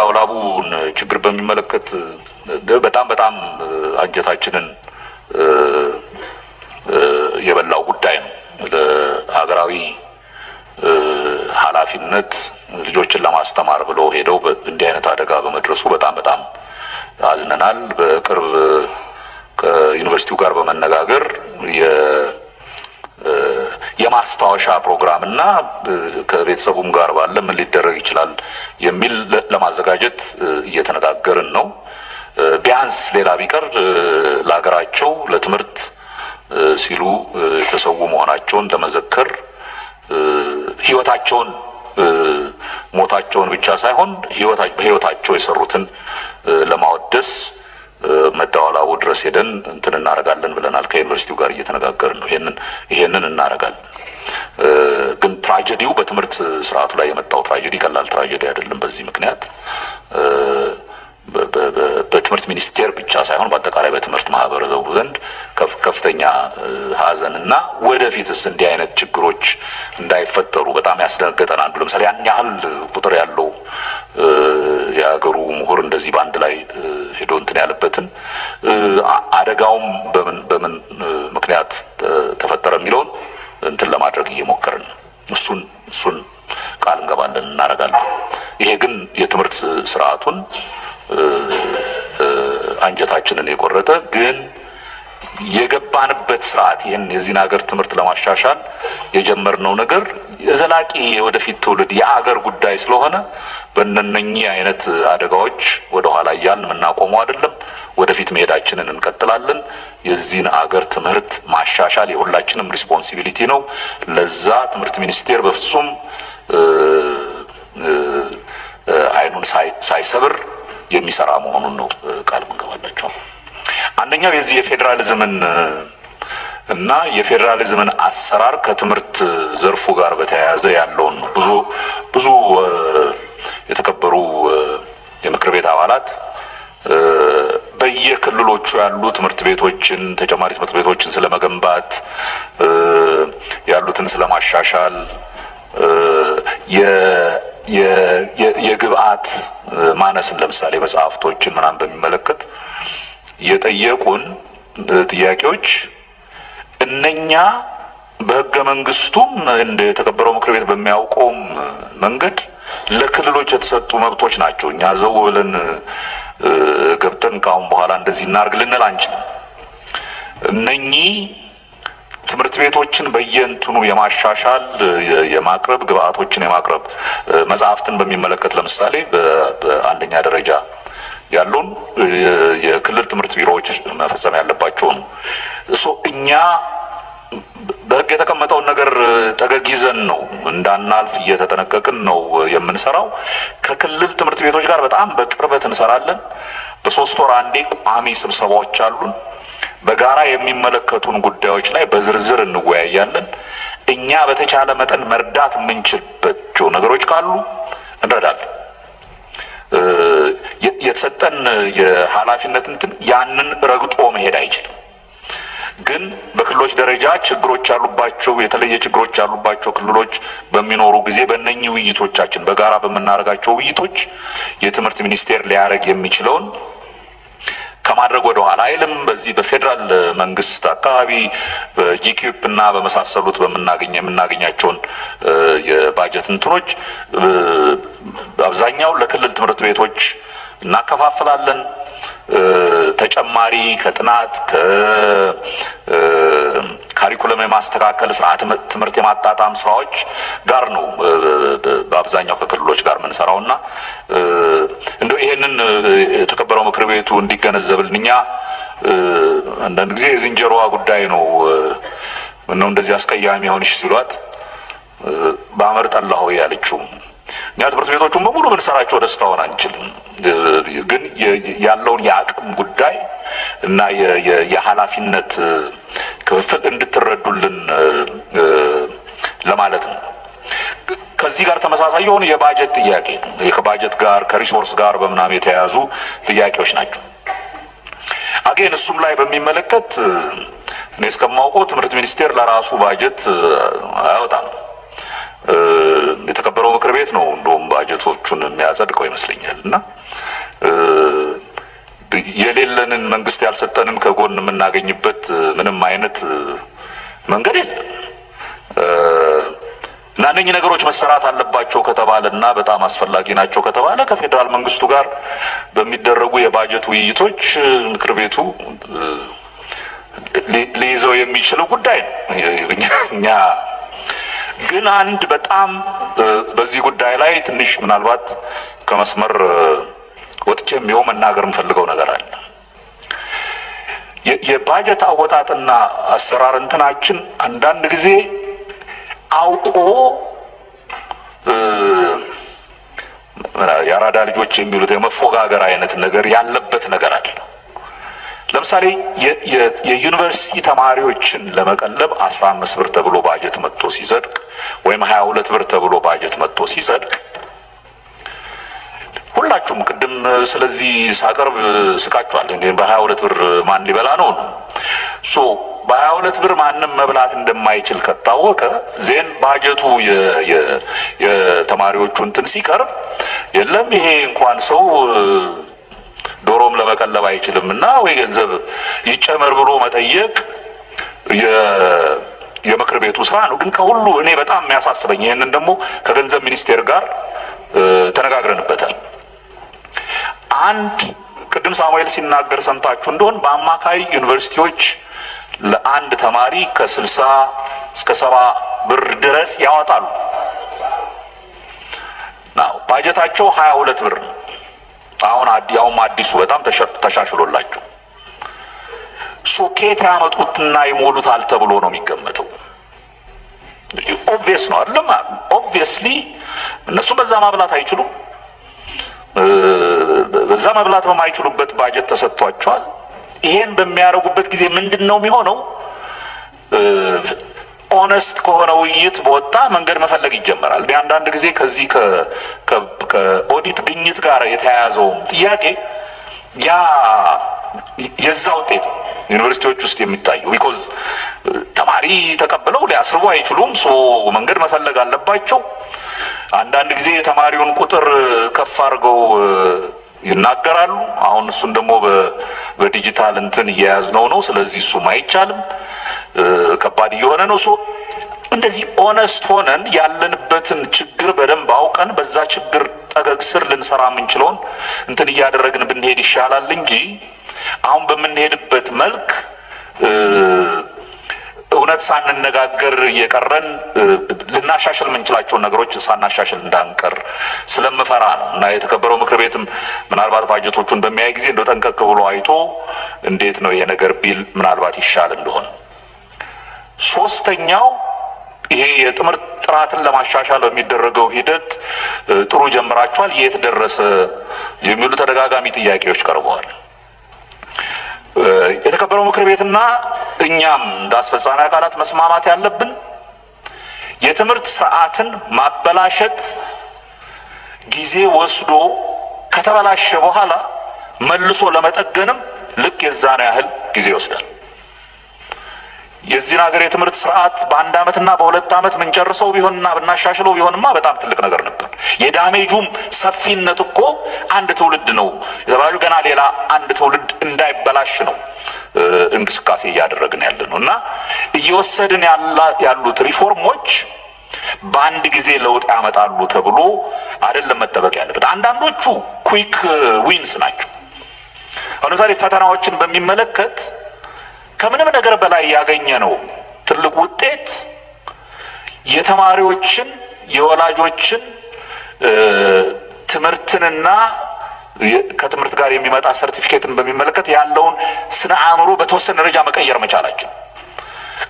ወላቡን ችግር በሚመለከት በጣም አንጀታችንን የበላው ጉዳይ ነው። ለሀገራዊ ኃላፊነት ልጆችን ለማስተማር ብሎ ሄደው እንዲህ አይነት አደጋ በመድረሱ በጣም አዝነናል። በቅርብ ከዩኒቨርሲቲው ጋር በመነጋገር የማስታወሻ ፕሮግራም እና ከቤተሰቡም ጋር ባለ ምን ሊደረግ ይችላል የሚል ለማዘጋጀት እየተነጋገርን ነው። ቢያንስ ሌላ ቢቀር ለሀገራቸው ለትምህርት ሲሉ የተሰዉ መሆናቸውን ለመዘከር ህይወታቸውን ሞታቸውን ብቻ ሳይሆን በህይወታቸው የሰሩትን ለማወደስ መዳወላቡ ድረስ ሄደን እንትን እናረጋለን ብለናል። ከዩኒቨርሲቲው ጋር እየተነጋገርን ነው። ይሄንን እናረጋለን። ግን ትራጀዲው በትምህርት ስርዓቱ ላይ የመጣው ትራጀዲ ቀላል ትራጀዲ አይደለም። በዚህ ምክንያት በትምህርት ሚኒስቴር ብቻ ሳይሆን በአጠቃላይ በትምህርት ማህበረሰቡ ዘንድ ከፍተኛ ሀዘንና ወደፊትስ እንዲህ አይነት ችግሮች እንዳይፈጠሩ በጣም ያስደነገጠን አንዱ ለምሳሌ ያን ያህል ቁጥር ያለው የሀገሩ ምሁር እንደዚህ በአንድ ላይ ሄዶ እንትን ያለበትን አደጋውም በምን ምክንያት ተፈጠረ የሚለውን እንትን ለማድረግ እየሞከርን እሱን ቃል እንገባለን እናረጋለን። ይሄ ግን የትምህርት ስርዓቱን አንጀታችንን የቆረጠ ግን የገባንበት ስርዓት ይሄን የዚህን ሀገር ትምህርት ለማሻሻል የጀመርነው ነገር የዘላቂ ወደፊት ትውልድ የሀገር ጉዳይ ስለሆነ በእነኚህ አይነት አደጋዎች ወደ ኋላ እያልን የምናቆመው አይደለም። ወደፊት መሄዳችንን እንቀጥላለን። የዚህን ሀገር ትምህርት ማሻሻል የሁላችንም ሪስፖንሲቢሊቲ ነው። ለዛ ትምህርት ሚኒስቴር በፍጹም አይኑን ሳይሰብር የሚሰራ መሆኑን ነው ቃል እንገባላቸው። አንደኛው የዚህ የፌዴራሊዝምን እና የፌዴራሊዝምን አሰራር ከትምህርት ዘርፉ ጋር በተያያዘ ያለውን ነው። ብዙ የተከበሩ የምክር ቤት አባላት በየክልሎቹ ያሉ ትምህርት ቤቶችን ተጨማሪ ትምህርት ቤቶችን ስለመገንባት ያሉትን ስለማሻሻል የግብአት ማነስን ለምሳሌ መጽሐፍቶችን ምናምን በሚመለከት የጠየቁን ጥያቄዎች እነኛ በህገ መንግስቱም እንደ ተከበረው ምክር ቤት በሚያውቀውም መንገድ ለክልሎች የተሰጡ መብቶች ናቸው። እኛ ዘው ብለን ገብተን ካሁን በኋላ እንደዚህ እናርግ ልንል አንችልም። እነኚህ ትምህርት ቤቶችን በየእንትኑ የማሻሻል የማቅረብ ግብአቶችን የማቅረብ መጽሐፍትን በሚመለከት ለምሳሌ በአንደኛ ደረጃ ያሉን የክልል ትምህርት ቢሮዎች መፈጸም ያለባቸው ነው። እኛ በህግ የተቀመጠውን ነገር ጠገግ ይዘን ነው እንዳናልፍ እየተጠነቀቅን ነው የምንሰራው። ከክልል ትምህርት ቤቶች ጋር በጣም በቅርበት እንሰራለን። በ3 ወር አንዴ ቋሚ ስብሰባዎች አሉን። በጋራ የሚመለከቱን ጉዳዮች ላይ በዝርዝር እንወያያለን። እኛ በተቻለ መጠን መርዳት የምንችልባቸው ነገሮች ካሉ እንረዳለን። የተሰጠን የኃላፊነት እንትን ያንን ረግጦ መሄድ አይችልም። ግን በክልሎች ደረጃ ችግሮች ያሉባቸው የተለየ ችግሮች ያሉባቸው ክልሎች በሚኖሩ ጊዜ በእነኚህ ውይይቶቻችን በጋራ በመናረጋቸው ውይይቶች የትምህርት ሚኒስቴር ሊያረግ የሚችለውን ከማድረግ ወደ ኋላ አይልም። በዚህ በፌደራል መንግስት አካባቢ በጂኪዩፕ እና በመሳሰሉት የምናገኛቸውን የባጀት እንትኖች አብዛኛው ለክልል ትምህርት ቤቶች እናከፋፍላለን። ተጨማሪ ከጥናት ካሪኩለም የማስተካከል ስርዓተ ትምህርት የማጣጣም ስራዎች ጋር ነው በአብዛኛው ከክልሎች ጋር የምንሰራውና እንደው ይሄንን የተከበረው ምክር ቤቱ እንዲገነዘብልን እኛ አንዳንድ ጊዜ የዝንጀሮዋ ጉዳይ ነው ምነው እንደዚህ አስቀያሚ ሆንሽ ሲሏት በአመር ጠላሁ ያለችው እኛ ትምህርት ቤቶቹን በሙሉ ብንሰራቸው ደስታውን አንችልም። ግን ያለውን የአቅም ጉዳይ እና የኃላፊነት ክፍፍል እንድትረዱልን ለማለት ነው። ከዚህ ጋር ተመሳሳይ የሆነ የባጀት ጥያቄ ከባጀት ጋር ከሪሶርስ ጋር በምናም የተያያዙ ጥያቄዎች ናቸው። አገን እሱም ላይ በሚመለከት እኔ እስከማውቀው ትምህርት ሚኒስቴር ለራሱ ባጀት አያወጣም። የተከበረው ምክር ቤት ነው እንደውም ባጀቶቹን የሚያጸድቀው ይመስለኛል። እና የሌለንን መንግስት ያልሰጠንን ከጎን የምናገኝበት ምንም አይነት መንገድ የለም። እና እነኚህ ነገሮች መሰራት አለባቸው ከተባለና በጣም አስፈላጊ ናቸው ከተባለ ከፌዴራል መንግስቱ ጋር በሚደረጉ የባጀት ውይይቶች ምክር ቤቱ ሊይዘው የሚችለው ጉዳይ ነው። እኛ ግን አንድ በጣም በዚህ ጉዳይ ላይ ትንሽ ምናልባት ከመስመር ወጥቼ የሚሆን መናገር የምፈልገው ነገር አለ። የባጀት አወጣጥና አሰራር እንትናችን አንዳንድ ጊዜ አውቆ የአራዳ ልጆች የሚሉት የመፎጋገር አይነት ነገር ያለበት ነገር አለ። ለምሳሌ የዩኒቨርሲቲ ተማሪዎችን ለመቀለብ 15 ብር ተብሎ ባጀት መጥቶ ሲጸድቅ ወይም 22 ብር ተብሎ ባጀት መጥቶ ሲጸድቅ ሁላችሁም ቅድም ስለዚህ ሳቀርብ ስቃችኋል። እንግዲህ በ22 ብር ማን ሊበላ ነው? በ22 ብር ማንም መብላት እንደማይችል ከታወቀ ዜን ባጀቱ የተማሪዎቹ እንትን ሲቀርብ የለም ይሄ እንኳን ሰው ዶሮም ለመቀለብ አይችልም እና ወይ ገንዘብ ይጨመር ብሎ መጠየቅ የምክር ቤቱ ስራ ነው። ግን ከሁሉ እኔ በጣም የሚያሳስበኝ ይሄንን ደግሞ ከገንዘብ ሚኒስቴር ጋር ተነጋግረንበታል። አንድ ቅድም ሳሙኤል ሲናገር ሰምታችሁ እንደሆን በአማካይ ዩኒቨርሲቲዎች ለአንድ ተማሪ ከ60 እስከ 70 ብር ድረስ ያወጣሉ። ባጀታቸው 22 ብር ነው። አሁን አዲሱ በጣም ተሻሽሎላቸው ሶኬት ያመጡትና ይሞሉታል ተብሎ ነው የሚገመተው። ኦብቪየስ ነው አይደለም? ኦብቪየስሊ እነሱ በዛ ማብላት አይችሉም። በዛ መብላት በማይችሉበት ባጀት ተሰጥቷቸዋል። ይሄን በሚያደርጉበት ጊዜ ምንድን ነው የሚሆነው? ኦነስት ከሆነ ውይይት በወጣ መንገድ መፈለግ ይጀመራል። አንዳንድ ጊዜ ከዚህ ከኦዲት ግኝት ጋር የተያያዘው ጥያቄ የዛ ውጤት ዩኒቨርሲቲዎች ውስጥ የሚታየው ቢኮዝ ተማሪ ተቀብለው ሊያስርቡ አይችሉም። መንገድ መፈለግ አለባቸው። አንዳንድ ጊዜ የተማሪውን ቁጥር ከፍ አድርገው ይናገራሉ። አሁን እሱን ደግሞ በዲጂታል እንትን እየያዝነው ነው። ስለዚህ እሱም አይቻልም፣ ከባድ እየሆነ ነው። እንደዚህ ኦነስት ሆነን ያለንበትን ችግር በደንብ አውቀን በዛ ችግር ጠገግ ስር ልንሰራ የምንችለውን እንትን እያደረግን ብንሄድ ይሻላል እንጂ አሁን በምንሄድበት መልክ እውነት ሳንነጋገር እየቀረን ልናሻሽል የምንችላቸውን ነገሮች ሳናሻሽል እንዳንቀር ስለምፈራ ነው። እና የተከበረው ምክር ቤትም ምናልባት ባጀቶቹን በሚያይ ጊዜ እንደው ጠንቀቅ ብሎ አይቶ እንዴት ነው ይሄ ነገር ቢል ምናልባት ይሻል እንደሆነ። ሶስተኛው ይሄ የትምህርት ጥራትን ለማሻሻል በሚደረገው ሂደት ጥሩ ጀምራችኋል፣ የት ደረሰ የሚሉ ተደጋጋሚ ጥያቄዎች ቀርበዋል። የተከበረው ምክር ቤትና እኛም እንደ አስፈጻሚ አካላት መስማማት ያለብን የትምህርት ስርዓትን ማበላሸት ጊዜ ወስዶ ከተበላሸ በኋላ መልሶ ለመጠገንም ልክ የዛን ያህል ጊዜ ይወስዳል። የዚህን ሀገር የትምህርት ስርዓት በአንድ ዓመትና በሁለት ዓመት ምንጨርሰው ቢሆንና ብናሻሽለው ቢሆንማ በጣም ትልቅ ነገር ነበር። የዳሜጁም ሰፊነት እኮ አንድ ትውልድ ነው የተባለው። ገና ሌላ አንድ ትውልድ እንዳይበላሽ ነው እንቅስቃሴ እያደረግን ያለ ነው እና እየወሰድን ያሉት ሪፎርሞች በአንድ ጊዜ ለውጥ ያመጣሉ ተብሎ አይደለም መጠበቅ ያለበት። አንዳንዶቹ ኩዊክ ዊንስ ናቸው። አሁን ለምሳሌ ፈተናዎችን በሚመለከት ከምንም ነገር በላይ ያገኘ ነው ትልቅ ውጤት የተማሪዎችን የወላጆችን ትምህርትንና ከትምህርት ጋር የሚመጣ ሰርቲፊኬትን በሚመለከት ያለውን ስነ አእምሮ በተወሰነ ደረጃ መቀየር መቻላችን።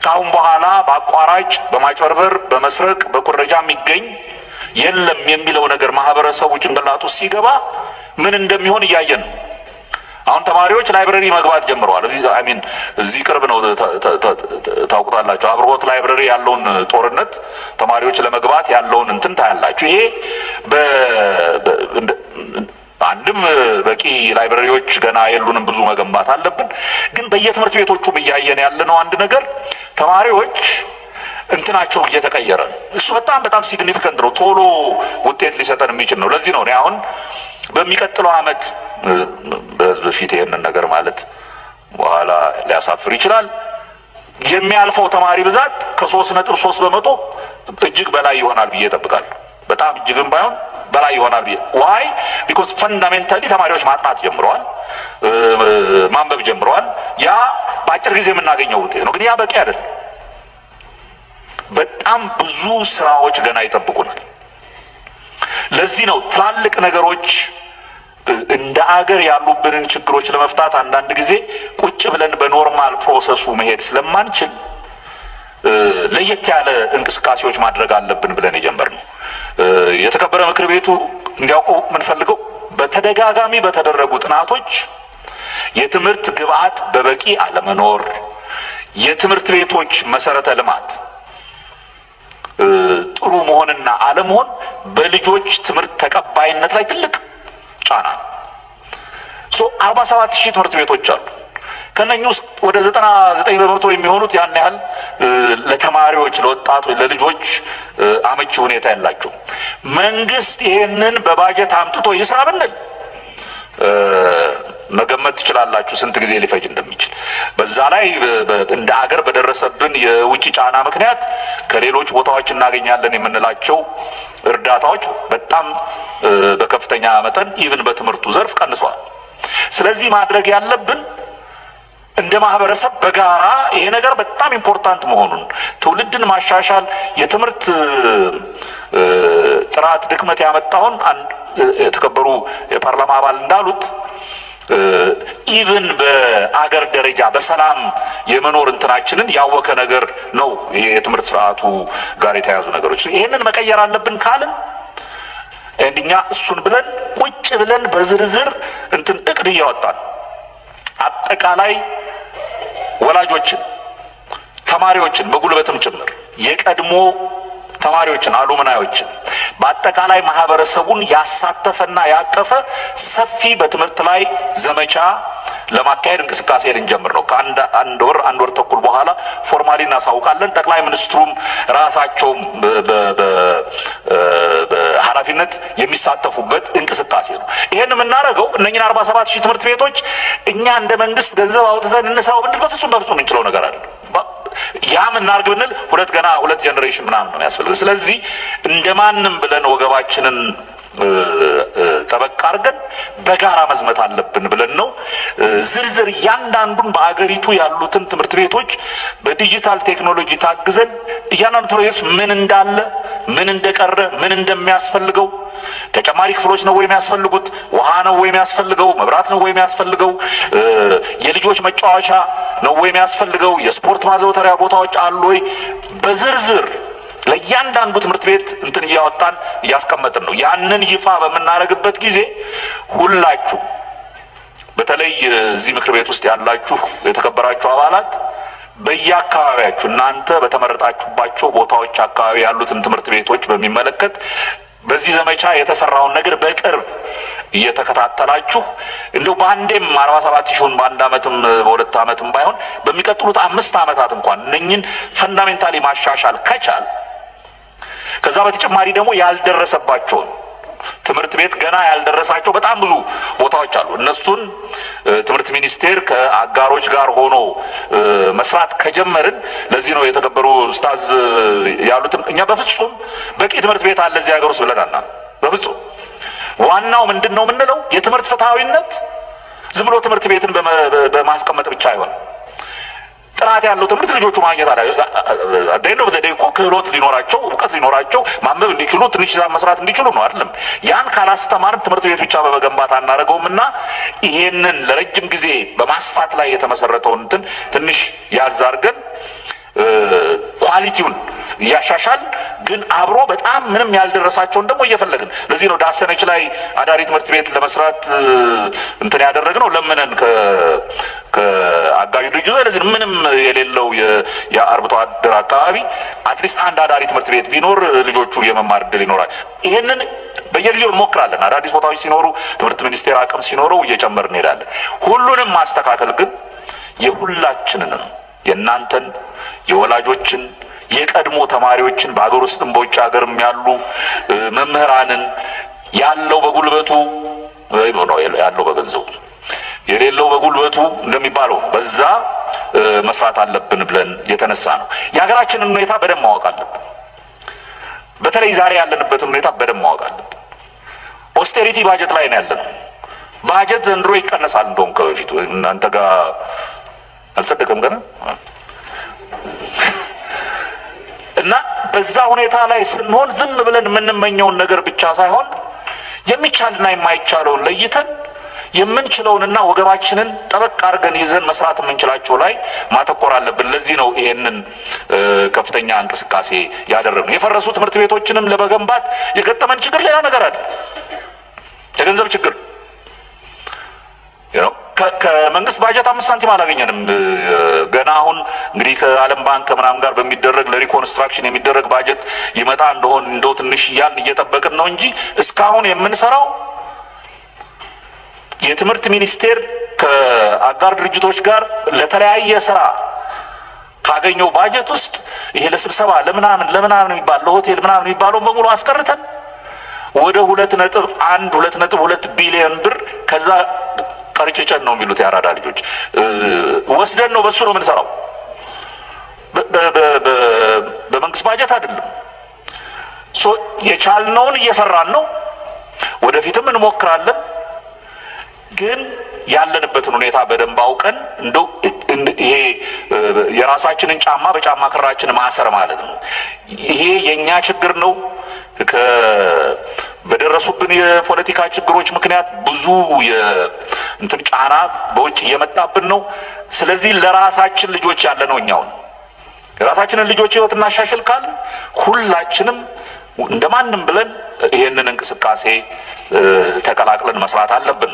ካሁን በኋላ በአቋራጭ በማጭበርበር በመስረቅ በኩረጃ የሚገኝ የለም የሚለው ነገር ማህበረሰቡ ጭንቅላቱ ሲገባ ምን እንደሚሆን እያየን ነው። አሁን ተማሪዎች ላይብረሪ መግባት ጀምረዋል። አሚን እዚህ ቅርብ ነው ታውቁታላችሁ። አብሮት ላይብረሪ ያለውን ጦርነት ተማሪዎች ለመግባት ያለውን እንትን ታያላችሁ። ይሄ አንድም በቂ ላይብረሪዎች ገና የሉንም፣ ብዙ መገንባት አለብን። ግን በየትምህርት ቤቶቹም እያየን ያለነው አንድ ነገር ተማሪዎች እንትናቸው እየተቀየረ ነው። እሱ በጣም ሲግኒፊካንት ነው። ቶሎ ውጤት ሊሰጠን የሚችል ነው። ለዚህ ነው እኔ አሁን በሚቀጥለው ዓመት በህዝብ ፊት ይሄንን ነገር ማለት በኋላ ሊያሳፍር ይችላል የሚያልፈው ተማሪ ብዛት ከ3.3 በመቶ እጅግ በላይ ይሆናል ብዬ እጠብቃለሁ። በጣም እጅግም ባይሆን በላይ ይሆናል ብዬ ዋይ ቢኮዝ ፈንዳሜንታሊ ተማሪዎች ማጥናት ጀምረዋል፣ ማንበብ ጀምረዋል። ያ በአጭር ጊዜ የምናገኘው ውጤት ነው። ግን ያ በቂ አይደለም። በጣም ብዙ ስራዎች ገና ይጠብቁናል። ለዚህ ነው ትላልቅ ነገሮች እንደ አገር ያሉብንን ችግሮች ለመፍታት አንዳንድ ጊዜ ቁጭ ብለን በኖርማል ፕሮሰሱ መሄድ ስለማንችል ለየት ያለ እንቅስቃሴዎች ማድረግ አለብን ብለን የጀመርነው። የተከበረ ምክር ቤቱ እንዲያውቀው የምንፈልገው በተደጋጋሚ በተደረጉ ጥናቶች የትምህርት ግብዓት በበቂ አለመኖር፣ የትምህርት ቤቶች መሰረተ ልማት ጥሩ መሆንና አለመሆን በልጆች ትምህርት ተቀባይነት ላይ ትልቅ ጫና ነው። 47,000 ትምህርት ቤቶች አሉ። ከነኚህ ውስጥ ወደ 99 በመቶ የሚሆኑት ያን ያህል ለተማሪዎች፣ ለወጣቶች፣ ለልጆች አመቺ ሁኔታ ያላቸው። መንግስት ይሄንን በባጀት አምጥቶ ይስራ ብንል መገመት ትችላላችሁ ስንት ጊዜ ሊፈጅ እንደሚችል። በዛ ላይ እንደ አገር በደረሰብን የውጭ ጫና ምክንያት ከሌሎች ቦታዎች እናገኛለን የምንላቸው እርዳታዎች በጣም በከፍተኛ መጠን ኢቭን በትምህርቱ ዘርፍ ቀንሷል። ስለዚህ ማድረግ ያለብን እንደ ማህበረሰብ በጋራ ይሄ ነገር በጣም ኢምፖርታንት መሆኑን፣ ትውልድን ማሻሻል፣ የትምህርት ጥራት ድክመት ያመጣውን የተከበሩ የፓርላማ አባል እንዳሉት ኢቭን በአገር ደረጃ በሰላም የመኖር እንትናችንን ያወከ ነገር ነው። ይሄ የትምህርት ስርዓቱ ጋር የተያዙ ነገሮች ይሄንን መቀየር አለብን ካልን እኛ እሱን ብለን ቁጭ ብለን በዝርዝር እንትን እቅድ እያወጣን አጠቃላይ ወላጆችን፣ ተማሪዎችን በጉልበትም ጭምር የቀድሞ ተማሪዎችን፣ አሉምናዮችን በአጠቃላይ ማህበረሰቡን ያሳተፈና ያቀፈ ሰፊ በትምህርት ላይ ዘመቻ ለማካሄድ እንቅስቃሴ ልንጀምር ነው። ከአንድ ወር ተኩል በኋላ ፎርማሊ እናሳውቃለን። ጠቅላይ ሚኒስትሩም ራሳቸውም በኃላፊነት የሚሳተፉበት እንቅስቃሴ ነው። ይሄን የምናደርገው እነኝን 47,000 ትምህርት ቤቶች እኛ እንደ መንግስት ገንዘብ አውጥተን እንስራው ብንል በፍጹም እንችለው ነገር አለ። ያም እናርግ ብንል ሁለት ጀነሬሽን ምናምን ነው ያስፈልገው። ስለዚህ እንደማንም ብለን ወገባችንን ጠበቅ አድርገን በጋራ መዝመት አለብን ብለን ነው። ዝርዝር እያንዳንዱን በአገሪቱ ያሉትን ትምህርት ቤቶች በዲጂታል ቴክኖሎጂ ታግዘን እያንዳንዱ ትምህርት ቤቶች ምን እንዳለ፣ ምን እንደቀረ፣ ምን እንደሚያስፈልገው፣ ተጨማሪ ክፍሎች ነው ወይ የሚያስፈልጉት፣ ውሃ ነው ወይ የሚያስፈልገው፣ መብራት ነው ወይ የሚያስፈልገው፣ የልጆች መጫወቻ ነው ወይ የሚያስፈልገው፣ የስፖርት ማዘውተሪያ ቦታዎች አሉ ወይ፣ በዝርዝር ለእያንዳንዱ ትምህርት ቤት እንትን እያወጣን እያስቀመጥን ነው። ያንን ይፋ በምናደርግበት ጊዜ ሁላችሁ በተለይ እዚህ ምክር ቤት ውስጥ ያላችሁ የተከበራችሁ አባላት በየአካባቢያችሁ እናንተ በተመረጣችሁባቸው ቦታዎች አካባቢ ያሉትን ትምህርት ቤቶች በሚመለከት በዚህ ዘመቻ የተሰራውን ነገር በቅርብ እየተከታተላችሁ እንደው በአንዴም 47,000 በአንድ ዓመትም በሁለት ዓመትም ባይሆን በሚቀጥሉት 5 ዓመታት እንኳን እነኝን ፈንዳሜንታሊ ማሻሻል ከቻል ከዛ በተጨማሪ ደግሞ ያልደረሰባቸውን ትምህርት ቤት ገና ያልደረሳቸው በጣም ብዙ ቦታዎች አሉ። እነሱን ትምህርት ሚኒስቴር ከአጋሮች ጋር ሆኖ መስራት ከጀመርን ለዚህ ነው የተከበሩ ኡስታዝ ያሉትን እኛ በፍጹም በቂ ትምህርት ቤት አለ እዚህ ሀገር ውስጥ ብለናልና በፍጹም ዋናው ምንድነው የምንለው የትምህርት ፍትሃዊነት ዝም ብሎ ትምህርት ቤትን በማስቀመጥ ብቻ አይሆንም። ጥራት ያለው ትምህርት ልጆቹ ማግኘት አደረገው በደይኮ ክህሎት ሊኖራቸው እውቀት ሊኖራቸው ማንበብ እንዲችሉ ትንሽ ሂሳብ መስራት እንዲችሉ ነው አይደለም። ያን ካላስተማርን ትምህርት ቤት ብቻ በመገንባት አናደርገውምና ይሄንን ለረጅም ጊዜ በማስፋት ላይ የተመሰረተውን እንትን ትንሽ ያዛርገን ኳሊቲውን እያሻሻል ግን አብሮ በጣም ምንም ያልደረሳቸውን ደግሞ እየፈለግን ለዚህ ነው ዳሰነች ላይ አዳሪ ትምህርት ቤት ለመስራት እንትን ያደረግነው ለምነን ከአጋዥ ድርጅቶች ለዚህ ምንም የሌለው የአርብቶ አደር አካባቢ አትሊስት አንድ አዳሪ ትምህርት ቤት ቢኖር ልጆቹ የመማር ዕድል ይኖራል። ይሄንን በየጊዜው እንሞክራለን። አዳዲስ ቦታዎች ሲኖሩ ትምህርት ሚኒስቴር አቅም ሲኖረው እየጨመርን እንሄዳለን። ሁሉንም ማስተካከል ግን የሁላችንን የእናንተን፣ የወላጆችን፣ የቀድሞ ተማሪዎችን በአገር ውስጥም በውጭ ሀገርም ያሉ መምህራንን ያለው በጉልበቱ ነው ያለው በገንዘቡ የሌለው በጉልበቱ እንደሚባለው በዛ መስራት አለብን ብለን የተነሳ ነው። የሀገራችንን ሁኔታ በደንብ ማወቅ አለብን። በተለይ ዛሬ ያለንበትን ሁኔታ በደንብ ማወቅ አለብን። ኦስቴሪቲ ባጀት ላይ ነው ያለነው። ባጀት ዘንድሮ ይቀነሳል። እንደውም ከበፊቱ እናንተ ጋር አልጸደቀም ገና እና በዛ ሁኔታ ላይ ስንሆን ዝም ብለን የምንመኘውን ነገር ብቻ ሳይሆን የሚቻልና የማይቻለውን ለይተን የምንችለውንና ወገባችንን ጠበቅ አድርገን ይዘን መስራት የምንችላቸው ላይ ማተኮር አለብን። ለዚህ ነው ይሄንን ከፍተኛ እንቅስቃሴ ያደረግነው። የፈረሱ ትምህርት ቤቶችንም ለመገንባት የገጠመን ችግር ሌላ ነገር አለ። የገንዘብ ችግር ከመንግስት ባጀት 5 ሳንቲም አላገኘንም። ገና አሁን እንግዲህ ከዓለም ባንክ ከምናምን ጋር በሚደረግ ለሪኮንስትራክሽን የሚደረግ ባጀት ይመጣ እንደው ትንሽ እያልን እየጠበቅን ነው እንጂ እስካሁን የምንሰራው የትምህርት ሚኒስቴር ከአጋር ድርጅቶች ጋር ለተለያየ ስራ ካገኘው ባጀት ውስጥ ይሄ ለስብሰባ ለምናምን የሚባል ለሆቴል ምናምን የሚባለው በሙሉ አስቀርተን ወደ 2.2 ቢሊዮን ብር ከዛ ቀርጭጨን ነው የሚሉት ያራዳ ልጆች ወስደን ነው በሱ ነው የምንሰራው። በመንግስት ባጀት አይደለም። የቻልነውን እየሰራን ነው። ወደፊትም እንሞክራለን። ግን ያለንበትን ሁኔታ በደንብ አውቀን እንደው ይሄ የራሳችንን ጫማ በጫማ ክራችን ማሰር ማለት ነው። ይሄ የኛ ችግር ነው። በደረሱብን የፖለቲካ ችግሮች ምክንያት ብዙ እንትን ጫና በውጭ እየመጣብን ነው። ስለዚህ ለራሳችን ልጆች ያለ ነው እኛው የራሳችንን ልጆች ህይወት እናሻሽል ካል ሁላችንም እንደማንም ብለን ይሄንን እንቅስቃሴ ተቀላቅለን መስራት አለብን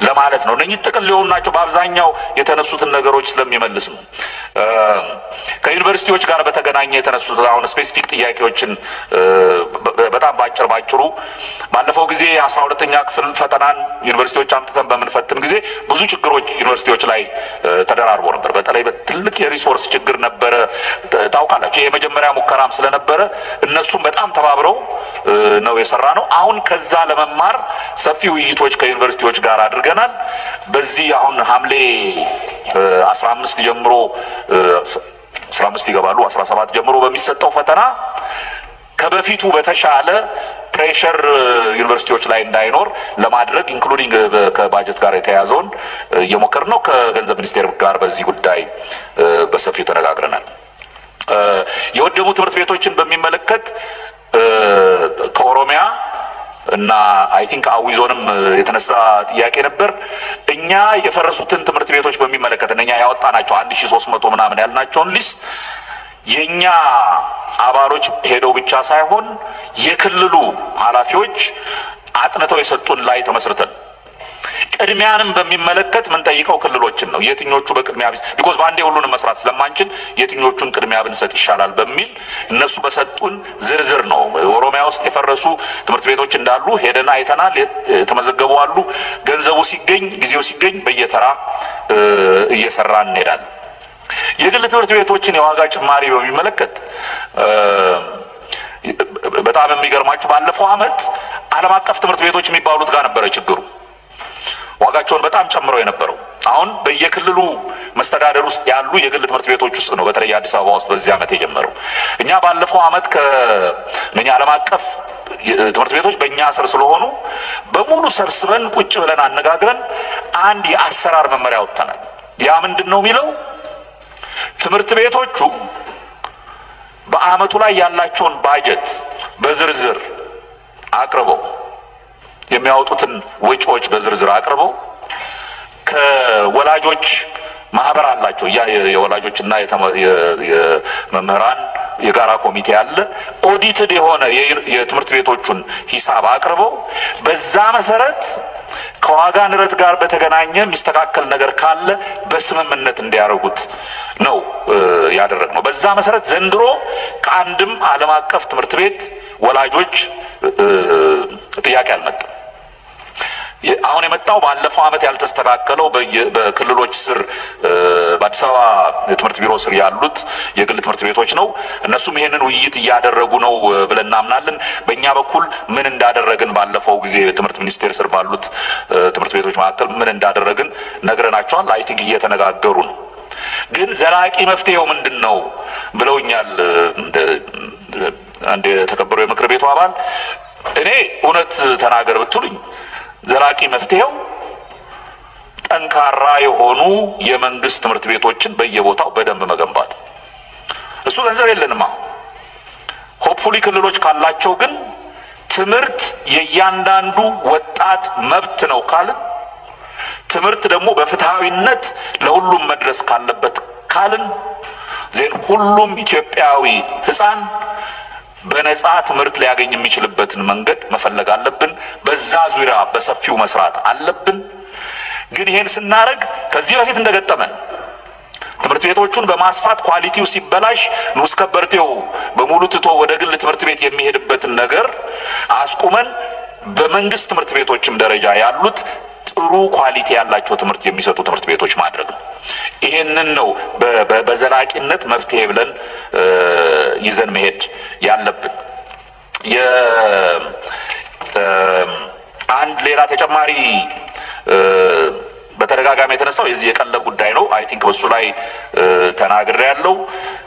ለማለት ነው። እነኚህ ጥቅል ሊሆኑ ናቸው። በአብዛኛው የተነሱትን ነገሮች ስለሚመልስ ነው። ከዩኒቨርሲቲዎች ጋር በተገናኘ የተነሱት አሁን ስፔሲፊክ ጥያቄዎችን በጣም ባጭሩ ባለፈው ጊዜ 12ኛ ክፍል ፈተናን ዩኒቨርሲቲዎች አምጥተን በምንፈትን ጊዜ ብዙ ችግሮች ዩኒቨርሲቲዎች ላይ ተደራርቦ ነበር። በተለይ ትልቅ የሪሶርስ ችግር ነበረ። ታውቃላችሁ የመጀመሪያ ሙከራም ስለነበረ እነሱም በጣም ተባብረው ነው የሰራ ነው። አሁን ከዛ ለመማር ሰፊ ውይይቶች ከዩኒቨርሲቲዎች ጋር አድርገናል። በዚህ አሁን ሐምሌ 15 ጀምሮ 15 ይገባሉ 17 ጀምሮ በሚሰጠው ፈተና ከበፊቱ በተሻለ ፕሬሸር ዩኒቨርሲቲዎች ላይ እንዳይኖር ለማድረግ ኢንክሉዲንግ ከባጀት ጋር የተያዘውን እየሞከርን ነው። ከገንዘብ ሚኒስቴር ጋር በዚህ ጉዳይ በሰፊው ተነጋግረናል። የወደቡ ትምህርት ቤቶችን በሚመለከት ከኦሮሚያ እና አይ ቲንክ አዊ ዞንም የተነሳ ጥያቄ ነበር። እኛ የፈረሱትን ትምህርት ቤቶች በሚመለከት እኛ ያወጣናቸው 1300 ምናምን ያልናቸውን ሊስት የኛ አባሎች ሄደው ብቻ ሳይሆን የክልሉ ኃላፊዎች አጥንተው የሰጡን ላይ ተመስርተን ቅድሚያንም በሚመለከት ምን ጠይቀው ክልሎችን ነው የትኞቹ በቅድሚያ ቢኮዝ በአንዴ ሁሉንም መስራት ስለማንችል የትኞቹን ቅድሚያ ብንሰጥ ይሻላል በሚል እነሱ በሰጡን ዝርዝር ነው። ኦሮሚያ ውስጥ የፈረሱ ትምህርት ቤቶች እንዳሉ ሄደን አይተናል። የተመዘገቡ አሉ። ገንዘቡ ሲገኝ ጊዜው ሲገኝ በየተራ እየሰራን እንሄዳለን። የግል ትምህርት ቤቶችን የዋጋ ጭማሪ በሚመለከት በጣም የሚገርማችሁ ባለፈው ዓመት ዓለም አቀፍ ትምህርት ቤቶች የሚባሉት ጋር ነበረ ችግሩ። ዋጋቸውን በጣም ጨምረው የነበረው አሁን በየክልሉ መስተዳደር ውስጥ ያሉ የግል ትምህርት ቤቶች ውስጥ ነው። በተለይ አዲስ አበባ ውስጥ በዚህ ዓመት የጀመረው። እኛ ባለፈው ዓመት ከነኛ ዓለም አቀፍ ትምህርት ቤቶች በእኛ ስር ስለሆኑ በሙሉ ሰብስበን ቁጭ ብለን አነጋግረን አንድ የአሰራር መመሪያ ወጥተናል። ያ ምንድን ነው የሚለው ትምህርት ቤቶቹ በአመቱ ላይ ያላቸውን ባጀት በዝርዝር አቅርበው የሚያወጡትን ወጪዎች በዝርዝር አቅርበው ከወላጆች ማህበር አላቸው የወላጆችና የመምህራን የጋራ ኮሚቴ አለ። ኦዲትድ የሆነ የትምህርት ቤቶቹን ሂሳብ አቅርበው በዛ መሰረት ከዋጋ ንረት ጋር በተገናኘ የሚስተካከል ነገር ካለ በስምምነት እንዲያደርጉት ነው ያደረግነው። በዛ መሰረት ዘንድሮ ከአንድም ዓለም አቀፍ ትምህርት ቤት ወላጆች ጥያቄ አልመጣም። አሁን የመጣው ባለፈው ዓመት ያልተስተካከለው በክልሎች ስር በአዲስ አበባ ትምህርት ቢሮ ስር ያሉት የግል ትምህርት ቤቶች ነው። እነሱም ይሄንን ውይይት እያደረጉ ነው ብለን እናምናለን። በእኛ በኩል ምን እንዳደረግን ባለፈው ጊዜ ትምህርት ሚኒስቴር ስር ባሉት ትምህርት ቤቶች መካከል ምን እንዳደረግን ነግረናቸዋል። አይ ቲንክ እየተነጋገሩ ነው። ግን ዘላቂ መፍትሄው ምንድነው ብለውኛል አንድ የተከበረው የምክር ቤቱ አባል። እኔ እውነት ተናገር ብትሉኝ ዘላቂ መፍትሄው ጠንካራ የሆኑ የመንግስት ትምህርት ቤቶችን በየቦታው በደንብ መገንባት። እሱ ገንዘብ የለንም። አሁን ሆፕፉሊ ክልሎች ካላቸው ግን ትምህርት የእያንዳንዱ ወጣት መብት ነው ካልን፣ ትምህርት ደግሞ በፍትሃዊነት ለሁሉም መድረስ ካለበት ካልን ዜን ሁሉም ኢትዮጵያዊ ህፃን በነጻ ትምህርት ሊያገኝ የሚችልበትን መንገድ መፈለግ አለብን። በዛ ዙሪያ በሰፊው መስራት አለብን። ግን ይሄን ስናረግ ከዚህ በፊት እንደገጠመን ትምህርት ቤቶቹን በማስፋት ኳሊቲው ሲበላሽ ንዑስ ከበርቴው በሙሉ ትቶ ወደ ግል ትምህርት ቤት የሚሄድበትን ነገር አስቁመን በመንግስት ትምህርት ቤቶችም ደረጃ ያሉት ጥሩ ኳሊቲ ያላቸው ትምህርት የሚሰጡ ትምህርት ቤቶች ማድረግ ነው። ይሄንን ነው በዘላቂነት መፍትሄ ብለን ይዘን መሄድ ያለብን። አንድ ሌላ ተጨማሪ በተደጋጋሚ የተነሳው የዚህ የቀለብ ጉዳይ ነው። አይ ቲንክ በሱ ላይ ተናግሬ ያለው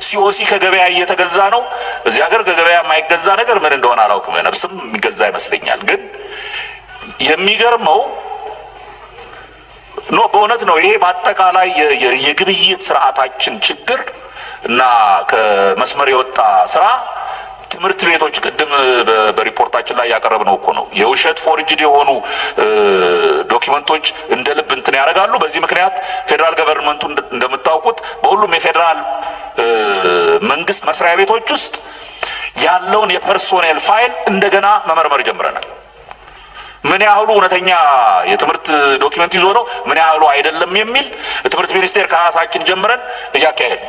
ሲኦሲ ከገበያ እየተገዛ ነው። እዚህ ሀገር ከገበያ የማይገዛ ነገር ምን እንደሆነ አላውቅም። ነፍስም የሚገዛ ይመስለኛል። ግን የሚገርመው ኖ በእውነት ነው። ይሄ በአጠቃላይ የግብይት ስርዓታችን ችግር እና ከመስመር የወጣ ስራ ትምህርት ቤቶች ቅድም በሪፖርታችን ላይ ያቀረብነው እኮ ነው። የውሸት ፎርጅድ የሆኑ ዶክመንቶች እንደ ልብ እንትን ያደርጋሉ። በዚህ ምክንያት ፌደራል ገቨርንመንቱ እንደምታውቁት በሁሉም የፌደራል መንግስት መስሪያ ቤቶች ውስጥ ያለውን የፐርሶኔል ፋይል እንደገና መመርመር ጀምረናል። ምን ያህሉ እውነተኛ የትምህርት ዶክመንት ይዞ ነው፣ ምን ያህሉ አይደለም የሚል ትምህርት ሚኒስቴር ከራሳችን ጀምረን እያካሄድ።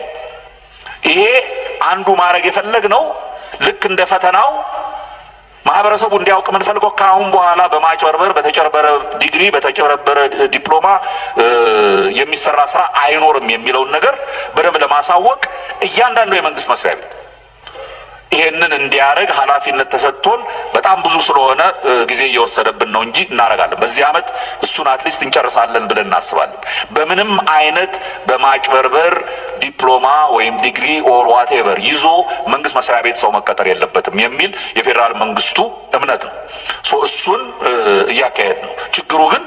ይሄ አንዱ ማድረግ የፈለግነው ልክ እንደ ፈተናው ማህበረሰቡ እንዲያውቅ የምንፈልገው ከአሁን በኋላ በማጭበርበር በተጨበረ ዲግሪ በተጨበረ ዲፕሎማ የሚሰራ ስራ አይኖርም የሚለውን ነገር በደንብ ለማሳወቅ እያንዳንዱ የመንግስት መስሪያ ቤት ይሄንን እንዲያረግ ኃላፊነት ተሰጥቶን በጣም ብዙ ስለሆነ ጊዜ እየወሰደብን ነው እንጂ እናረጋለን። በዚህ አመት እሱን አትሊስት እንጨርሳለን ብለን እናስባለን። በምንም አይነት በማጭበርበር ዲፕሎማ ወይም ዲግሪ ኦር ዋቴቨር ይዞ መንግስት መስሪያ ቤት ሰው መቀጠር የለበትም የሚል የፌደራል መንግስቱ እምነት ነው። እሱን እያካሄድ ነው። ችግሩ ግን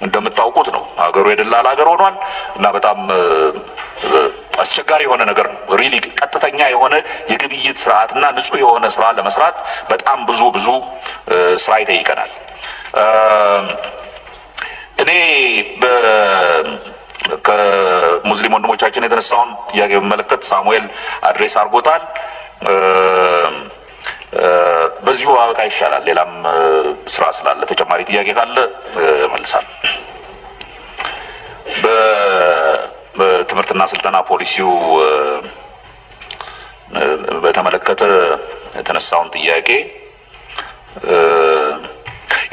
እንደምታውቁት ነው። ሀገሩ የደላላ ሀገር ሆኗል እና በጣም አስቸጋሪ የሆነ ነገር ነው። ሪሊ ቀጥተኛ የሆነ የግብይት ስርዓትና ንጹህ የሆነ ስራ ለመስራት በጣም ብዙ ስራ ይጠይቀናል። እኔ ከሙስሊም ወንድሞቻችን የተነሳውን ጥያቄ በመለከት ሳሙኤል አድሬስ አድርጎታል። በዚሁ አበቃ ይሻላል። ሌላም ስራ ስላለ ተጨማሪ ጥያቄ ካለ መልሳለሁ። በትምህርትና ስልጠና ፖሊሲው በተመለከተ የተነሳውን ጥያቄ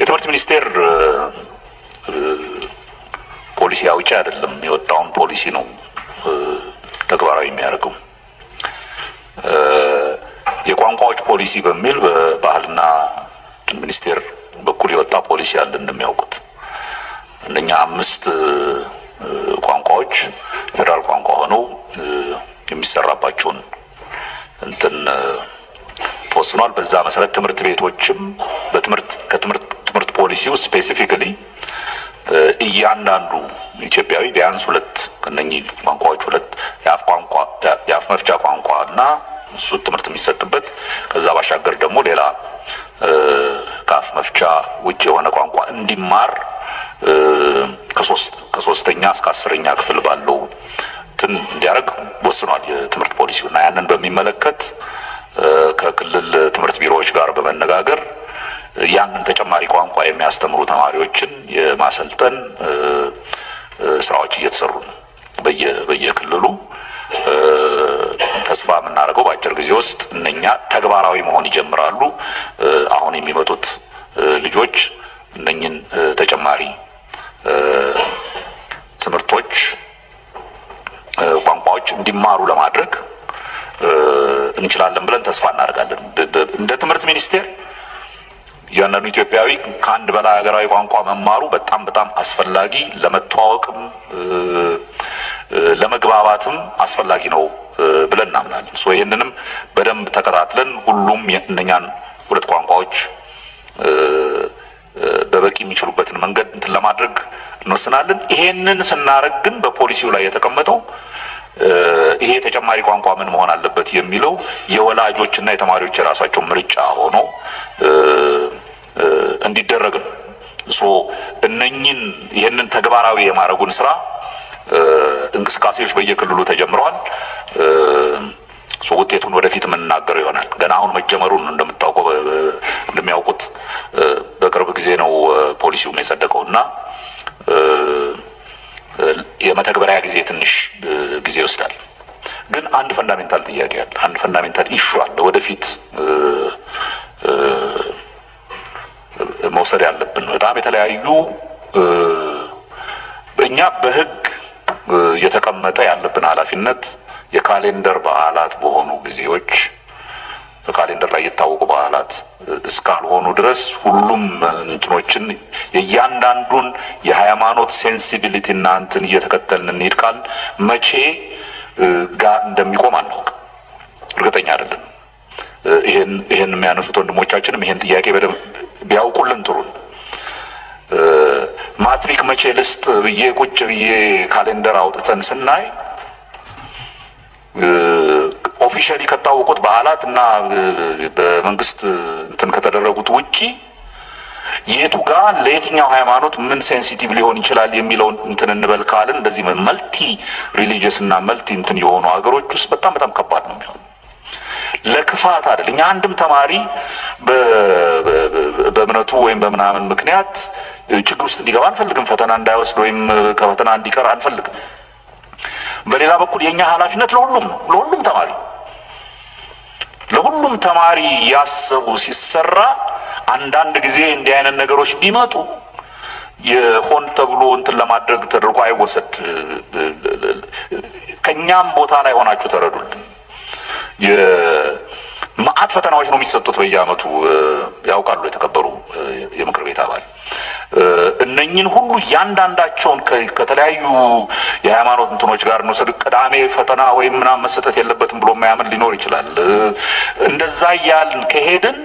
የትምህርት ሚኒስቴር ፖሊሲ አውጪ አይደለም፣ የወጣውን ፖሊሲ ነው ተግባራዊ የሚያደርገው። የቋንቋዎች ፖሊሲ በሚል በባህልና ሚኒስቴር በኩል የወጣ ፖሊሲ አለ። እንደሚያውቁት እነኛ 5 ቋንቋዎች ፌደራል ቋንቋ ሆነው የሚሰራባቸውን እንትን ተወስኗል። በዛ መሰረት ትምህርት ቤቶችም ከትምህርት ፖሊሲው ስፔሲፊካሊ እያንዳንዱ ኢትዮጵያዊ ቢያንስ 2 ከነኚህ ቋንቋዎች 2 የአፍ መፍቻ ቋንቋ እና እሱ ትምህርት የሚሰጥበት ከዛ ባሻገር ደግሞ ሌላ ከአፍ መፍቻ ውጭ የሆነ ቋንቋ እንዲማር ከሶስተኛ እስከ 10ኛ ክፍል ባለው እንትን እንዲያደርግ ወስኗል የትምህርት ፖሊሲው። እና ያንን በሚመለከት ከክልል ትምህርት ቢሮዎች ጋር በመነጋገር ያንን ተጨማሪ ቋንቋ የሚያስተምሩ ተማሪዎችን የማሰልጠን ስራዎች እየተሰሩ ነው በየክልሉ። ተስፋ የምናደርገው በአጭር ጊዜ ውስጥ እነኛ ተግባራዊ መሆን ይጀምራሉ። አሁን የሚመጡት ልጆች እነኝን ተጨማሪ ትምህርቶች ቋንቋዎች እንዲማሩ ለማድረግ እንችላለን ብለን ተስፋ እናደርጋለን። እንደ ትምህርት ሚኒስቴር ያንኑ ኢትዮጵያዊ ከአንድ በላይ ሀገራዊ ቋንቋ መማሩ በጣም በጣም አስፈላጊ ለመተዋወቅም ለመግባባትም አስፈላጊ ነው ብለን እናምናለን። ይህንንም በደንብ ተከታትለን ሁሉም እነኛን ሁለት ቋንቋዎች በበቂ የሚችሉበትን መንገድ እንትን ለማድረግ እንወስናለን። ይሄንን ስናደርግ ግን በፖሊሲው ላይ የተቀመጠው ይሄ ተጨማሪ ቋንቋ ምን መሆን አለበት የሚለው የወላጆችና የተማሪዎች የራሳቸው ምርጫ ሆኖ እንዲደረግ ነው። እነኝን ይሄንን ተግባራዊ የማድረጉን ስራ እንቅስቃሴዎች በየክልሉ ተጀምረዋል። ውጤቱን ወደፊት የምንናገረው ይሆናል። ገና አሁን መጀመሩን እንደሚያውቁት በቅርብ ጊዜ ነው ፖሊሲው የጸደቀውና የመተግበሪያ ጊዜ ትንሽ ጊዜ ይወስዳል። ግን አንድ ፈንዳሜንታል ጥያቄ አለ፣ አንድ ፈንዳሜንታል ኢሹ አለ ወደፊት መውሰድ ያለብን። በጣም የተለያዩ እኛ በህግ የተቀመጠ ያለብን ኃላፊነት የካሌንደር በዓላት በሆኑ ጊዜዎች በካሌንደር ላይ የታወቁ በዓላት እስካልሆኑ ድረስ ሁሉም እንትኖችን የእያንዳንዱን የሃይማኖት ሴንሲቢሊቲ እና እንትን እየተከተልን እንሄድ ካል መቼ ጋር እንደሚቆም አናውቅም፣ እርግጠኛ አይደለም። ይሄን የሚያነሱት ወንድሞቻችንም ይሄን ጥያቄ በደንብ ቢያውቁልን ጥሩ ነው። ማትሪክ መቼ ልስጥ ብዬ ቁጭ ብዬ ካሌንደር አውጥተን ስናይ ኦፊሻሊ ከታወቁት በዓላት እና በመንግስት እንትን ከተደረጉት ውጪ የቱ ጋር ለየትኛው ሃይማኖት ምን ሴንሲቲቭ ሊሆን ይችላል የሚለውን እንትን እንበል ካልን እንደዚህ መልቲ ሪሊጂየስ እና መልቲ እንትን የሆኑ ሀገሮች ውስጥ በጣም በጣም ከባድ ነው የሚሆነው። ለክፋት አይደል። እኛ አንድም ተማሪ በእምነቱ ወይም በምናምን ምክንያት ችግር ውስጥ እንዲገባ አንፈልግም። ፈተና እንዳይወስድ ወይም ከፈተና እንዲቀር አንፈልግም። በሌላ በኩል የኛ ኃላፊነት ለሁሉም ነው፣ ለሁሉም ተማሪ ያሰቡ ሲሰራ አንዳንድ ጊዜ እንዲህ አይነት ነገሮች ቢመጡ የሆን ተብሎ እንትን ለማድረግ ተደርጎ አይወሰድ። ከኛም ቦታ ላይ ሆናችሁ ተረዱልን። የማአት ፈተናዎች ነው የሚሰጡት በየአመቱ ያውቃሉ የተከበሩ የምክር ቤት አባል። እነኝን ሁሉ ያንዳንዳቸውን ከተለያዩ የሃይማኖት እንትኖች ጋር ነው ቅዳሜ ፈተና ወይም ምናምን መሰጠት የለበትም ብሎ ማያምን ሊኖር ይችላል። እንደዛ ያልን ከሄድን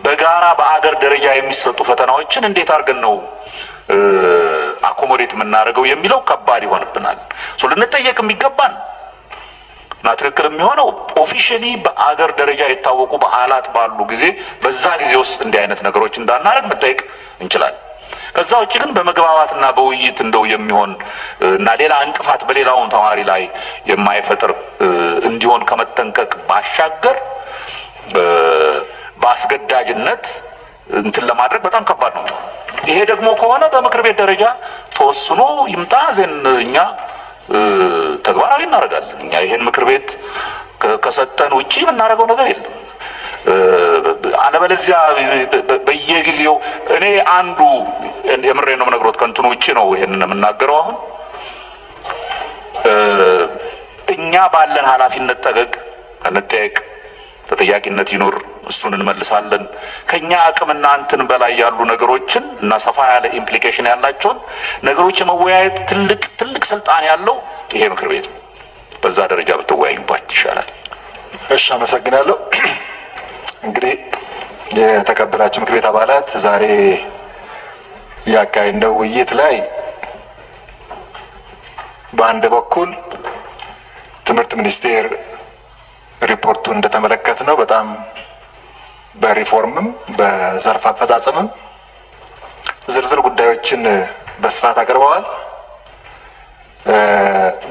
በጋራ በአገር ደረጃ የሚሰጡ ፈተናዎችን እንዴት አድርገን ነው አኮሞዴት የምናደርገው የሚለው ከባድ ይሆንብናል። ልንጠየቅ የሚገባን እና ትክክል የሚሆነው ኦፊሻሊ በአገር ደረጃ የታወቁ በዓላት ባሉ ጊዜ በዛ ጊዜ ውስጥ እንዲህ አይነት ነገሮች እንዳናረግ መጠየቅ እንችላለን። ከዛ ውጭ ግን በመግባባትና በውይይት እንደው የሚሆን እና ሌላ እንቅፋት በሌላውን ተማሪ ላይ የማይፈጥር እንዲሆን ከመጠንቀቅ ባሻገር በአስገዳጅነት እንትን ለማድረግ በጣም ከባድ ነው። ይሄ ደግሞ ከሆነ በምክር ቤት ደረጃ ተወስኖ ይምጣ ዘን እኛ ተግባራዊ እናደርጋለን። እኛ ይሄን ምክር ቤት ከሰጠን ውጪ የምናደርገው ነገር የለም። አለበለዚያ በየጊዜው እኔ አንዱ የምሬ ነው የምነግሮት ከእንትኑ ውጪ ነው ይሄንን የምናገረው። አሁን እኛ ባለን ኃላፊነት ጠገግ እንጠየቅ፣ ተጠያቂነት ይኖር፣ እሱን እንመልሳለን። ከኛ አቅምና እንትን በላይ ያሉ ነገሮችን እና ሰፋ ያለ ኢምፕሊኬሽን ያላቸውን ነገሮች የመወያየት ትልቅ ስልጣን ያለው ይሄ ምክር ቤት ነው። በዛ ደረጃ ብትወያዩባት ይሻላል። እሺ፣ አመሰግናለሁ። እንግዲህ የተከበራችሁ ምክር ቤት አባላት ዛሬ ያካሄድነው ውይይት ላይ በአንድ በኩል ትምህርት ሚኒስቴር ሪፖርቱን እንደተመለከትነው በጣም በሪፎርምም በዘርፍ አፈጻጸምም ዝርዝር ጉዳዮችን በስፋት አቅርበዋል።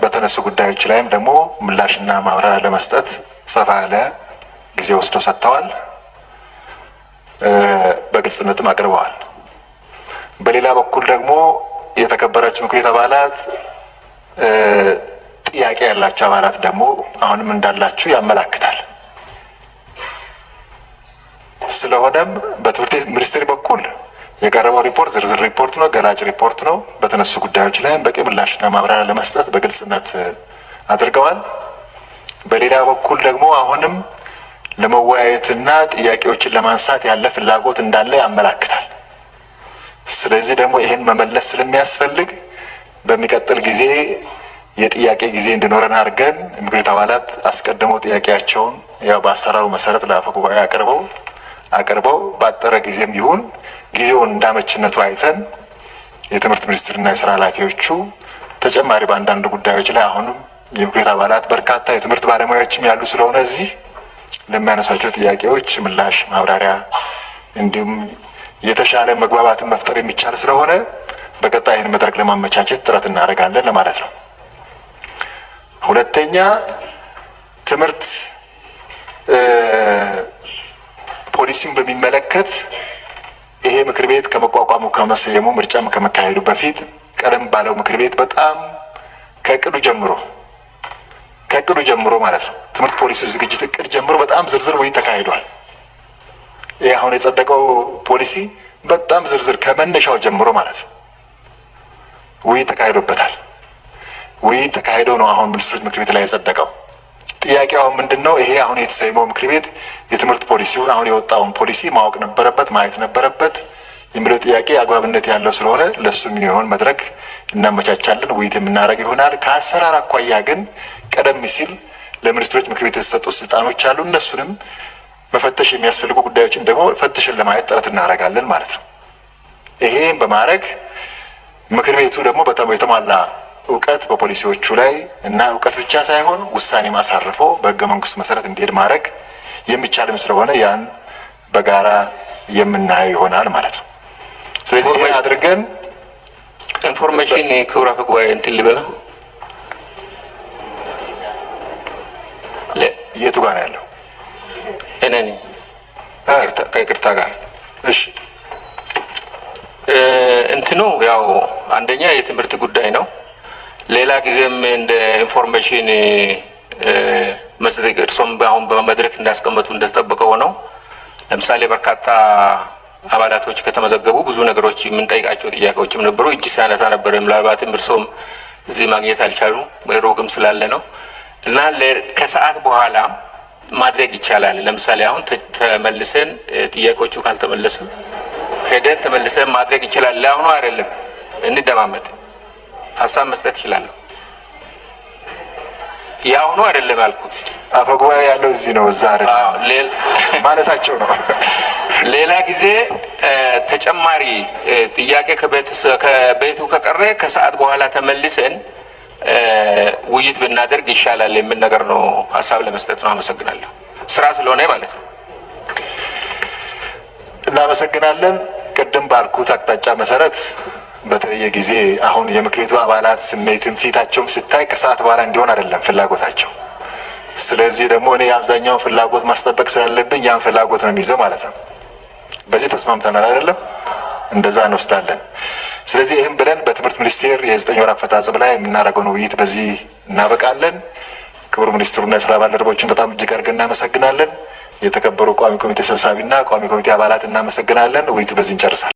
በተነሱ ጉዳዮች ላይም ደግሞ ምላሽና ማብራሪያ ለመስጠት ሰፋ ያለ ጊዜ ወስደው ሰጥተዋል። በግልጽነትም አቅርበዋል። በሌላ በኩል ደግሞ የተከበራችሁ ምክር ቤት አባላት ጥያቄ ያላቸው አባላት ደግሞ አሁንም እንዳላችሁ ያመላክታል። ስለሆነም በትምህርት ሚኒስቴር በኩል የቀረበው ሪፖርት ዝርዝር ሪፖርት ነው፣ ገላጭ ሪፖርት ነው። በተነሱ ጉዳዮች ላይ በቂ ምላሽና ማብራሪያ ለመስጠት በግልጽነት አድርገዋል። በሌላ በኩል ደግሞ አሁንም ለመወያየትና ጥያቄዎችን ለማንሳት ያለ ፍላጎት እንዳለ ያመላክታል። ስለዚህ ደግሞ ይህን መመለስ ስለሚያስፈልግ በሚቀጥል ጊዜ የጥያቄ ጊዜ እንዲኖረን አድርገን ምክር ቤት አባላት አስቀድመው ጥያቄያቸውን ያው በአሰራሩ መሰረት ለአፈ ጉባኤ አቅርበው ባጠረ ጊዜም ይሁን ጊዜውን እንዳመችነቱ አይተን የትምህርት ሚኒስትርና የስራ ኃላፊዎቹ ተጨማሪ በአንዳንድ ጉዳዮች ላይ አሁንም የምክር ቤት አባላት በርካታ የትምህርት ባለሙያዎችም ያሉ ስለሆነ እዚህ ለሚያነሳቸው ጥያቄዎች ምላሽ ማብራሪያ እንዲሁም የተሻለ መግባባትን መፍጠር የሚቻል ስለሆነ በቀጣይ ይህን መድረክ ለማመቻቸት ጥረት እናደርጋለን ለማለት ነው። ሁለተኛ ትምህርት ፖሊሲውን በሚመለከት ይሄ ምክር ቤት ከመቋቋሙ ከመሰየሙ ምርጫም ከመካሄዱ በፊት ቀደም ባለው ምክር ቤት በጣም ከእቅዱ ጀምሮ ማለት ነው ትምህርት ፖሊሲው ዝግጅት እቅድ ጀምሮ በጣም ዝርዝር ውይይት ተካሂዷል። ይህ አሁን የጸደቀው ፖሊሲ በጣም ዝርዝር ከመነሻው ጀምሮ ማለት ነው ውይይት ተካሂዶበታል። ውይይት ተካሂዶ ነው አሁን ሚኒስትሮች ምክር ቤት ላይ የጸደቀው። ጥያቄው አሁን ምንድን ነው? ይሄ አሁን የተሰየመው ምክር ቤት የትምህርት ፖሊሲውን አሁን የወጣውን ፖሊሲ ማወቅ ነበረበት፣ ማየት ነበረበት የሚለው ጥያቄ አግባብነት ያለው ስለሆነ ለሱ የሚሆን መድረክ እናመቻቻለን፣ ውይይት የምናደርግ ይሆናል። ከአሰራር አኳያ ግን ቀደም ሲል ለሚኒስትሮች ምክር ቤት የተሰጡ ስልጣኖች አሉ። እነሱንም መፈተሽ የሚያስፈልጉ ጉዳዮችን ደግሞ ፈትሽን ለማየት ጥረት እናደርጋለን ማለት ነው። ይሄን በማድረግ ምክር ቤቱ ደግሞ በጣም የተሟላ እውቀት በፖሊሲዎቹ ላይ እና እውቀት ብቻ ሳይሆን ውሳኔ ማሳረፎ በሕገ መንግስቱ መሰረት እንዲሄድ ማድረግ የሚቻልም ስለሆነ ያን በጋራ የምናየው ይሆናል ማለት ነው። ስለዚህ ይሄን አድርገን ኢንፎርሜሽን ክቡር አፈ ጉባኤ እንትን ልበላ የቱ ጋር ነው ያለው? እኔ ከይቅርታ ጋር እሺ እንትኑ ያው አንደኛ የትምህርት ጉዳይ ነው። ሌላ ጊዜም እንደ ኢንፎርሜሽን መስጠት እርሶም አሁን በመድረክ እንዳስቀመጡ እንደተጠበቀ ሆነው ለምሳሌ በርካታ አባላቶች ከተመዘገቡ ብዙ ነገሮች የምንጠይቃቸው ጥያቄዎችም ነበሩ። እጅ ሲያነሳ ነበር። ምናልባትም እርሶም እዚህ ማግኘት አልቻሉ ሩቅም ስላለ ነው እና ከሰዓት በኋላ ማድረግ ይቻላል። ለምሳሌ አሁን ተመልሰን ጥያቄዎቹ ካልተመለሱ ሄደን ተመልሰን ማድረግ ይችላል። ለአሁኑ አይደለም እንደማመጥ ሀሳብ መስጠት ይችላል። የአሁኑ አይደለም ያልኩት። አፈ ጉባኤ ያለው እዚህ ነው፣ እዛ አይደለም ማለታቸው ነው። ሌላ ጊዜ ተጨማሪ ጥያቄ ከቤቱ ከቀረ ከሰዓት በኋላ ተመልሰን ውይይት ብናደርግ ይሻላል የሚል ነገር ነው። ሀሳብ ለመስጠት ነው። አመሰግናለሁ። ስራ ስለሆነ ማለት ነው። እናመሰግናለን። ቅድም ባልኩት አቅጣጫ መሰረት በተለየ ጊዜ አሁን የምክር ቤቱ አባላት ስሜትን ፊታቸውም ስታይ ከሰዓት በኋላ እንዲሆን አይደለም ፍላጎታቸው። ስለዚህ ደግሞ እኔ የአብዛኛውን ፍላጎት ማስጠበቅ ስላለብኝ ያን ፍላጎት ነው የሚይዘው ማለት ነው። በዚህ ተስማምተናል አይደለም? እንደዛ እንወስዳለን። ስለዚህ ይህም ብለን በትምህርት ሚኒስቴር የ9 ወር አፈጻጸም ላይ የምናደርገውን ውይይት በዚህ እናበቃለን። ክቡር ሚኒስትሩና የስራ ባልደረቦችን በጣም እጅግ አድርገን እናመሰግናለን። የተከበሩ ቋሚ ኮሚቴ ሰብሳቢና ቋሚ ኮሚቴ አባላት እናመሰግናለን። ውይይቱ በዚህ እንጨርሳለን።